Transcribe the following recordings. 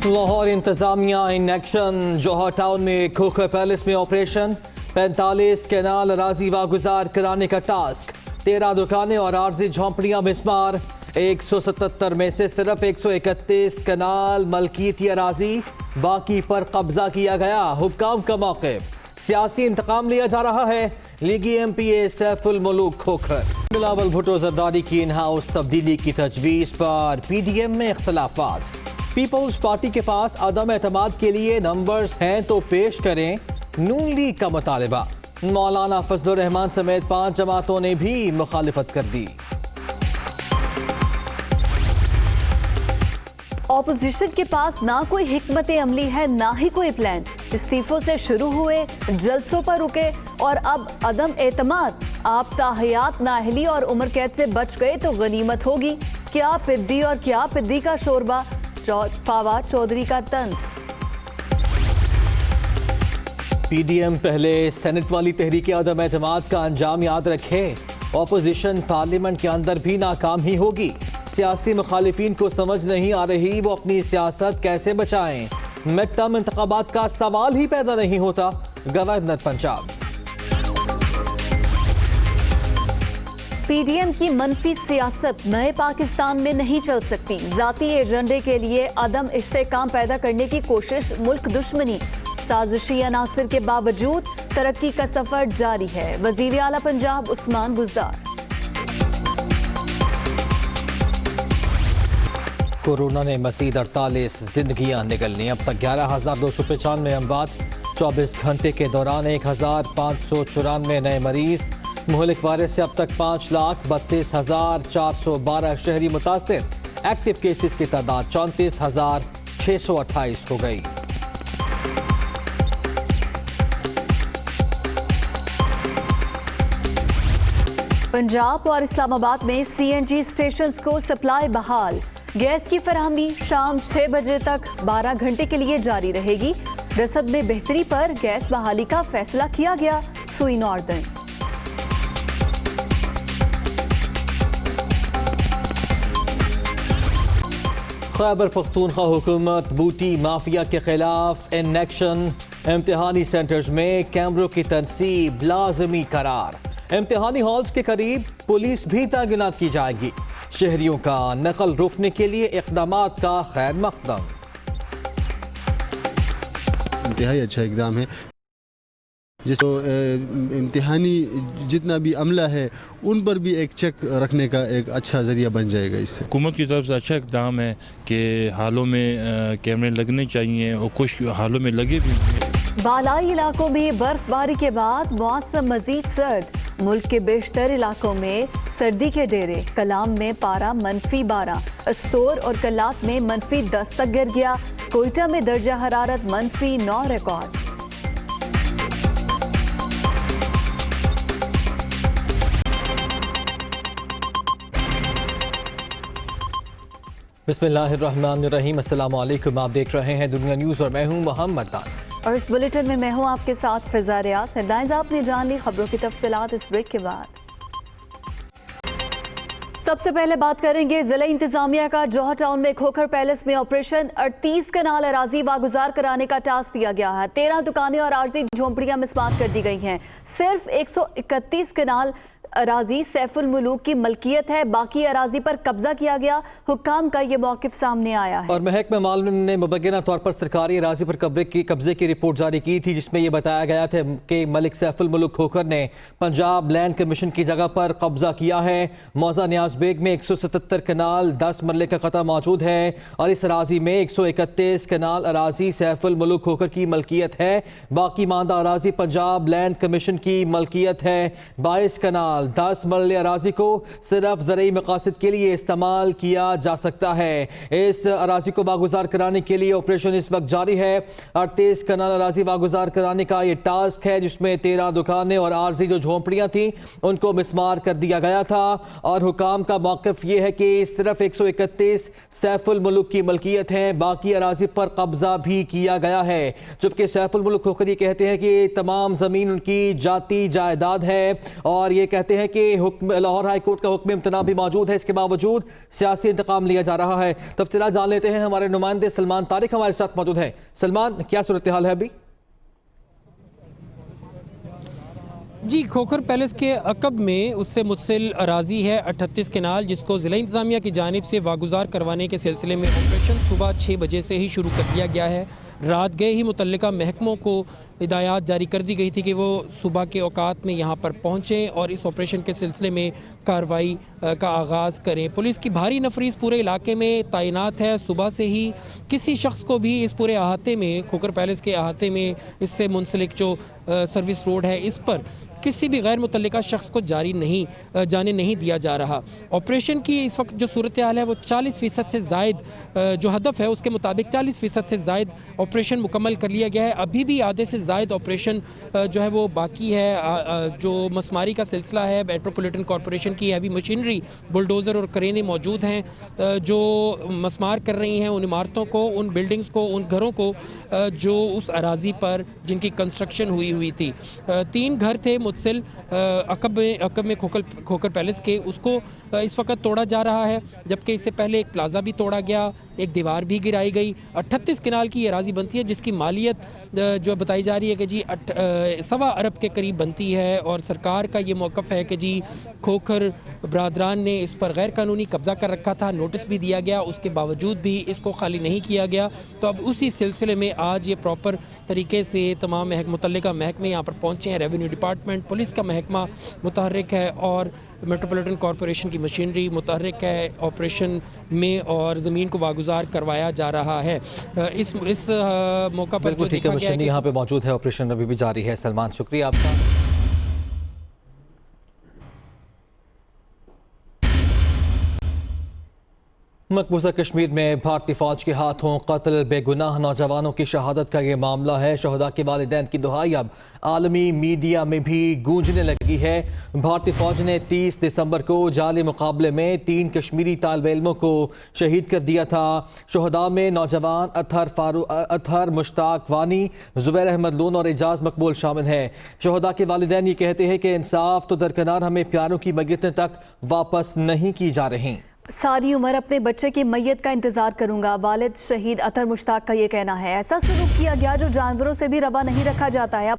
लाहौर इंतजामिया in action. Johar town में Khokhar palace में ऑपरेशन। 45 कैनाल अराजी वागुजार कराने का टास्क। 13 दुकानें और आर्जी झोंपड़ियां मिसमार। 177 में से सिर्फ 131 कैनाल मलकीती अराजी, बाकी पर कब्जा किया गया। हुक्काम का मौक़िफ़, सियासी इंतकाम लिया जा रहा है। लीगी MPA सैफुल मुलूक खोखर। बिलावल भुट्टो जरदारी की इन हाउस तब्दीली की तजवीज़ पर PDM में इख्तलाफात। पीपल्स पार्टी के पास अदम एतमाद के लिए नंबर्स हैं तो पेश करें, नून लीग का मुतालिबा। मौलाना फजलुर रहमान समेत 5 जमातों ने भी मुखालिफत कर दी। ऑपोजिशन के पास ना कोई हिकमत अमली है, ना ही कोई प्लान। इस्तीफों से शुरू हुए, जलसों पर रुके और अब अदम एतमाद। आप ताहयात नाहली और उम्र कैद से बच गए तो गनीमत होगी। क्या पिद्दी और क्या पिद्दी का शोरबा। फवाद चौधरी का तंज। PDM पहले सेनेट वाली तहरीक अदम एतमाद का अंजाम याद रखे। ऑपोजिशन पार्लियामेंट के अंदर भी नाकाम ही होगी। सियासी मुखालिफिन को समझ नहीं आ रही वो अपनी सियासत कैसे बचाएं। मिड टर्म इंतखाबात का सवाल ही पैदा नहीं होता। गवर्नर पंजाब। PDM की मनफी सियासत नए पाकिस्तान में नहीं चल सकती। जाती एजेंडे के लिए अदम इस्तेकाम पैदा करने की कोशिश मुल्क दुश्मनी। साजिशी अनासर के बावजूद तरक्की का सफर जारी है। वजीर आला पंजाब उस्मान बुज़दार। कोरोना ने मजीद 48 जिंदगियां निगलनी। अब तक 11,295 अमवात। 24 घंटे के दौरान 1,594 नए मरीज। मुहलिक वायरस से अब तक 5,32,412 शहरी मुतासिर। एक्टिव केसेस की तादाद 34,628 हो गई। पंजाब और इस्लामाबाद में CNG स्टेशंस को सप्लाई बहाल। गैस की फराहमी शाम 6 बजे तक 12 घंटे के लिए जारी रहेगी। रसद में बेहतरी पर गैस बहाली का फैसला किया गया। सुई नॉर्दर्न। खैबर पख्तूनख्वा हुकूमत बूटी माफिया के खिलाफ इन एक्शन। इम्तिहानी सेंटर्स में कैमरों की तनसीब लाजमी करार। इम्तिहानी हॉल्स के करीब पुलिस भी तैनात की जाएगी। शहरियों का नकल रोकने के लिए इक़दामात का खैर मकदम। इंतहाई अच्छा इक़दाम है। जिसको इम्तिहानी जितना भी अमला है उन पर भी एक चेक रखने का एक अच्छा ज़रिया बन जाएगा। इससे हुकूमत की तरफ से अच्छा इक़दाम है कि हालों में कैमरे लगने चाहिए और कुछ हालों में लगे भी। बालाई इलाकों में बर्फबारी के बाद मौसम मजीद सर्द। मुल्क के बेशतर इलाकों में सर्दी के डेरे। कलाम में पारा -12, अस्तोर और कलात में -10 तक गिर गया। कोयटा में दर्जा हरारत -9 रिकॉर्ड। बिस्मिल्लाहिर्रहमानिर्रहीम। अस्सलाम वालेकुम। आप देख रहे हैं दुनिया न्यूज़ और मैं हूं मोहम्मद तान। और इस बुलेटिन में मैं हूं आपके साथ फिजा रियाज। हेडलाइंस आपने जान ली, खबरों की तफसीलात इस ब्रेक के बाद। सबसे पहले बात करेंगे जिला इंतजामिया का। जौहर टाउन में खोखर पैलेस में ऑपरेशन। 38 कनाल अराजी वागुजार कराने का टास्क दिया गया है। 13 दुकानें और आर्जी झोंपड़ियां मिसमार कर दी गई हैं। सिर्फ 131 कनाल अराजी सैफुल मुलूक की मलकियत है, बाकी अराजी पर कब्जा किया गया। हुक्काम का ये मौक़िफ़ सामने आया है। और महकमा मालूम ने मुबैना तौर पर सरकारी अराजी पर कब्जे की रिपोर्ट जारी की थी, जिसमें यह बताया गया था कि मलिक सैफुल मुलूक खोखर ने पंजाब लैंड कमीशन की जगह पर कब्जा किया है। मौजा न्याज बेग में 177 कनाल 10 मरले का कता मौजूद है और इस अराजी में 131 कनाल अराजी सैफुल मुलूक खोखर की मलकियत है। बाकी मानदा अराजी पंजाब लैंड कमीशन की मलकियत है। 22 कनाल 10 मरले अराजी को सिर्फ ज़रूरी मकासद के लिए इस्तेमाल किया जा सकता है। इस अराजी को वागुजार कराने के लिए ऑपरेशन इस वक्त जारी है। 38 कनाल अराजी वागुजार कराने का ये टास्क है, जिसमें 13 दुकानें और आर्जी जो झोंपड़ियां थी उनको मिसमार कर दिया गया था। और हुकाम का मौक़िफ़ ये है कि सिर्फ 131 सैफुल मुल्क की मलकियत है, बाकी अराजी पर कब्जा भी किया गया है। जबकि सैफुल मुल्क खोखर ये कहते हैं कि तमाम ज़मीन उनकी जाती जायदाद है और ये कहते कहते हैं कि लाहौर हाई कोर्ट का हुक्म इम्तना भी मौजूद है, इसके बावजूद सियासी इंतकाम लिया जा रहा है। तफसीलात जान लेते हैं, हमारे नुमाइंदे सलमान तारिक हमारे साथ मौजूद है। सलमान, क्या सूरत हाल है अभी? जी, खोखर पैलेस के अकब में उससे मुत्सिल अराजी है 38 कनाल, जिसको ज़िला इंतज़ामिया की जानिब से वागुजार करवाने के सिलसिले में ऑपरेशन सुबह 6 बजे से ही शुरू कर दिया गया है। रात गए ही मुतल्लिका महकमों को हिदायत जारी कर दी गई थी कि वो सुबह के औकात में यहाँ पर पहुँचें और इस ऑपरेशन के सिलसिले में कार्रवाई का आगाज़ करें। पुलिस की भारी नफरीस पूरे इलाके में तैनात है। सुबह से ही किसी शख्स को भी इस पूरे अहाते में, खोखर पैलेस के अहाते में, इससे मुंसलिक जो सर्विस रोड है, इस पर किसी भी गैर मुतल्लिका शख्स को जाने नहीं दिया जा रहा। ऑपरेशन की इस वक्त जो सूरत हाल है वो 40% से ज़ायद जो हदफ है उसके मुताबिक 40% से ज़ायद ऑपरेशन मुकम्मल कर लिया गया है। अभी भी आधे से ज़ायद ऑपरेशन जो है वो बाकी है। जो मसमारी का सिलसिला है, मेट्रोपॉलिटन कॉरपोरेशन की हैवी मशीनरी, बुलडोज़र और क्रेनें मौजूद हैं जो मसमार कर रही हैं उन इमारतों को, उन बिल्डिंग्स को, उन घरों को जो उस अराजी पर जिनकी कंस्ट्रक्शन हुई थी। 3 घर थे मुत्सिल अकब में खोखर पैलेस के, उसको इस वक्त तोड़ा जा रहा है, जबकि इससे पहले एक प्लाजा भी तोड़ा गया, एक दीवार भी गिराई गई। 38 कनाल की अराजी बनती है जिसकी मालियत जो बताई जा रही है कि जी 1.25 अरब के करीब बनती है। और सरकार का ये मौक़िफ़ है कि जी खोखर बरादरान ने इस पर गैर कानूनी कब्ज़ा कर रखा था, नोटिस भी दिया गया, उसके बावजूद भी इसको खाली नहीं किया गया। तो अब उसी सिलसिले में आज ये प्रॉपर तरीके से तमाम मुतल्लिका महकमे यहाँ पर पहुँचे हैं। रेवेन्यू डिपार्टमेंट, पुलिस का महकमा मुतहर्रिक है और मेट्रोपॉलिटन कॉरपोरेशन की मशीनरी मुतहर्रिक है ऑपरेशन में, और ज़मीन को वागुजार करवाया जा रहा है। इस मौका पर जो देखा गया है कि यहाँ पे मौजूद है, ऑपरेशन अभी भी जारी है। सलमान, शुक्रिया आपका। मकबूजा कश्मीर में भारतीय फौज के हाथों कत्ल बेगुनाह नौजवानों की शहादत का ये मामला है। शहदा के वालिदैन की दुहाई अब आलमी मीडिया में भी गूंजने लगी है। भारतीय फौज ने 30 दिसंबर को जाली मुकाबले में 3 कश्मीरी तालिब इल्मों को शहीद कर दिया था। शहदा में नौजवान अतहर मुश्ताक वानी, जुबैर अहमद लोन और एजाज मकबूल शामिल हैं। शहदा के वालिदैन ये कहते हैं कि इंसाफ तो दरकिनार, हमें प्यारों की मैयतें तक वापस नहीं की जा रही। सारी उम्र अपने बच्चे की मैयत का इंतजार करूंगा, वालिद शहीद अतहर मुश्ताक का ये कहना है। ऐसा सलूक किया गया जो जानवरों से भी रवा नहीं रखा जाता है,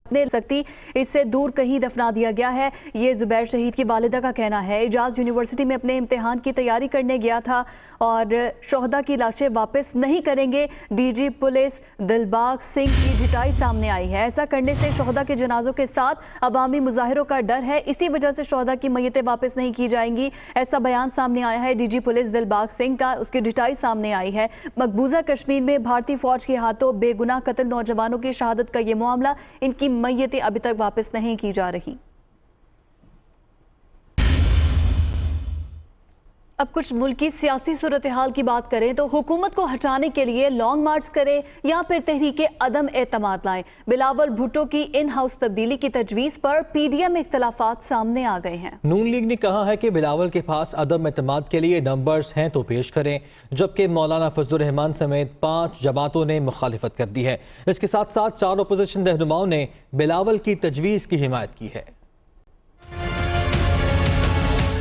सकती इससे दूर कहीं दफना दिया गया है, ये जुबैर शहीद की वालिदा का कहना है। इजाज यूनिवर्सिटी में अपने इम्तिहान की तैयारी करने गया था और शोहदा की लाशें वापस नहीं करेंगे, डीजी पुलिस दिलबाग सिंह की जिटाई सामने आई है। ऐसा करने से शोहदा के जनाजों के साथ अवामी मुजाहिरों का डर है, इसी वजह से शोहदा की मैयतें वापस नहीं की जाएंगी। ऐसा बयान सामने आया है डीजी पुलिस दिलबाग सिंह का, उसकी जिटाई सामने आई है। मकबूजा कश्मीर में भारतीय फौज के हाथों बेगुनाह कत्ल नौजवानों की शहादत का ये मामला, इनकी मैयतें अभी तक वापस नहीं की जा रही। अब कुछ मुल्क की सियासी सूरत हाल की बात करें तो हुकूमत को हटाने के लिए लॉन्ग मार्च करें या फिर तहरीके अदम एतमाद लाएं। बिलावल भुट्टो की इन हाउस तब्दीली की तजवीज़ पर पीडीएम में इख्तलाफात सामने आ गए हैं। नून लीग ने कहा है कि बिलावल के पास अदम एतमाद के लिए नंबर्स हैं तो पेश करें, जबकि मौलाना फजलुर रहमान समेत 5 जमातों ने मुखालिफत कर दी है। इसके साथ साथ 4 अपोजिशन रहनुमाओं ने बिलावल की तजवीज़ की हिमायत की है।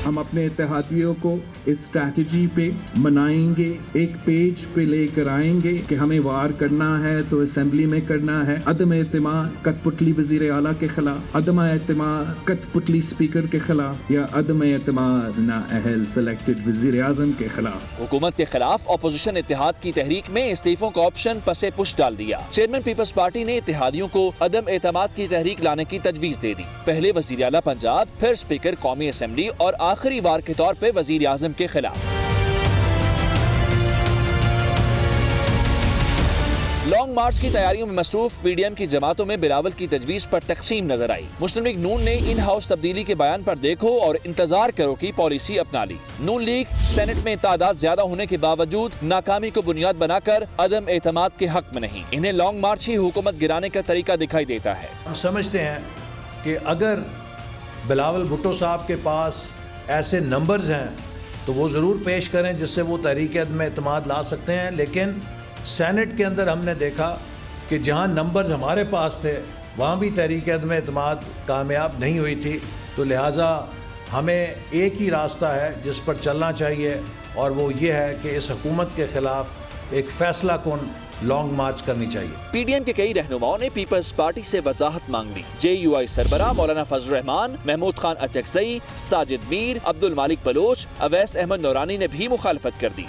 हम अपने इत्तेहादियों को इस स्ट्रैटेजी पे मनाएंगे, एक पेज पे लेकर आएंगे कि हमें वार करना है तो असेंबली में करना है। अदम एतमाद कठपुतली वजीर आला के खिलाफ, अदम एतमाद कठपुतली स्पीकर के खिलाफ, या अदम एतमाद नाअहल सेलेक्टेड वजीर आजम के खिलाफ। हुकूमत के खिलाफ अपोजिशन इत्तेहाद की तहरीक में इस्तीफों का ऑप्शन पसे पुश डाल दिया। चेयरमैन पीपल्स पार्टी ने इत्तेहादियों को अदम एतमाद की तहरीक लाने की तजवीज दे दी। पहले वजीर आला पंजाब, फिर स्पीकर कौमी असेंबली और आखिरी बार के तौर पे वजीर आजम के खिलाफ। लॉन्ग मार्च की तैयारियों में मसरूफ पीडीएम की जमातों में बिलावल की तजवीज पर तकसीम नजर आई। मुस्लिम लीग नून ने इन हाउस तब्दीली के बयान पर देखो और इंतजार करो की पॉलिसी अपना ली। नून लीग सेनेट में तादाद ज्यादा होने के बावजूद नाकामी को बुनियाद बनाकर अदम एतमाद के हक में नहीं, इन्हें लॉन्ग मार्च ही हुकूमत गिराने का तरीका दिखाई देता है। हम समझते हैं कि अगर बिलावल भुट्टो साहब के पास ऐसे नंबर्स हैं तो वो ज़रूर पेश करें जिससे वो तहरीक अदम एतमाद ला सकते हैं। लेकिन सेनेट के अंदर हमने देखा कि जहां नंबर्स हमारे पास थे वहां भी तहरीक अदम एतमाद कामयाब नहीं हुई थी। तो लिहाजा हमें एक ही रास्ता है जिस पर चलना चाहिए, और वो ये है कि इस हुकूमत के खिलाफ एक फैसला कुन लॉन्ग मार्च करनी चाहिए। पीडीएम के कई रहनुमाओं ने पीपल्स पार्टी से वजाहत मांग ली। JUI सरबराह मौलाना फजल रहमान, महमूद खान अचकजई, साजिद मीर, अब्दुल मालिक बलोच, अवैस अहमद नौरानी ने भी मुखालफत कर दी।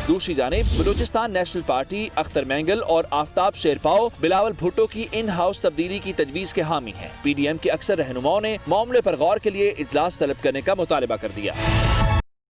दूसरी जानिब Balochistan national party, Akhtar mangle और आफ्ताब शेरपाओ बिलावल भुट्टो की इन हाउस तब्दीली की तजवीज़ के हामी हैं। पीडीएम के अक्सर रहनुमाओं ने मामले पर गौर के लिए इजलास तलब करने का मुतालबा कर दिया।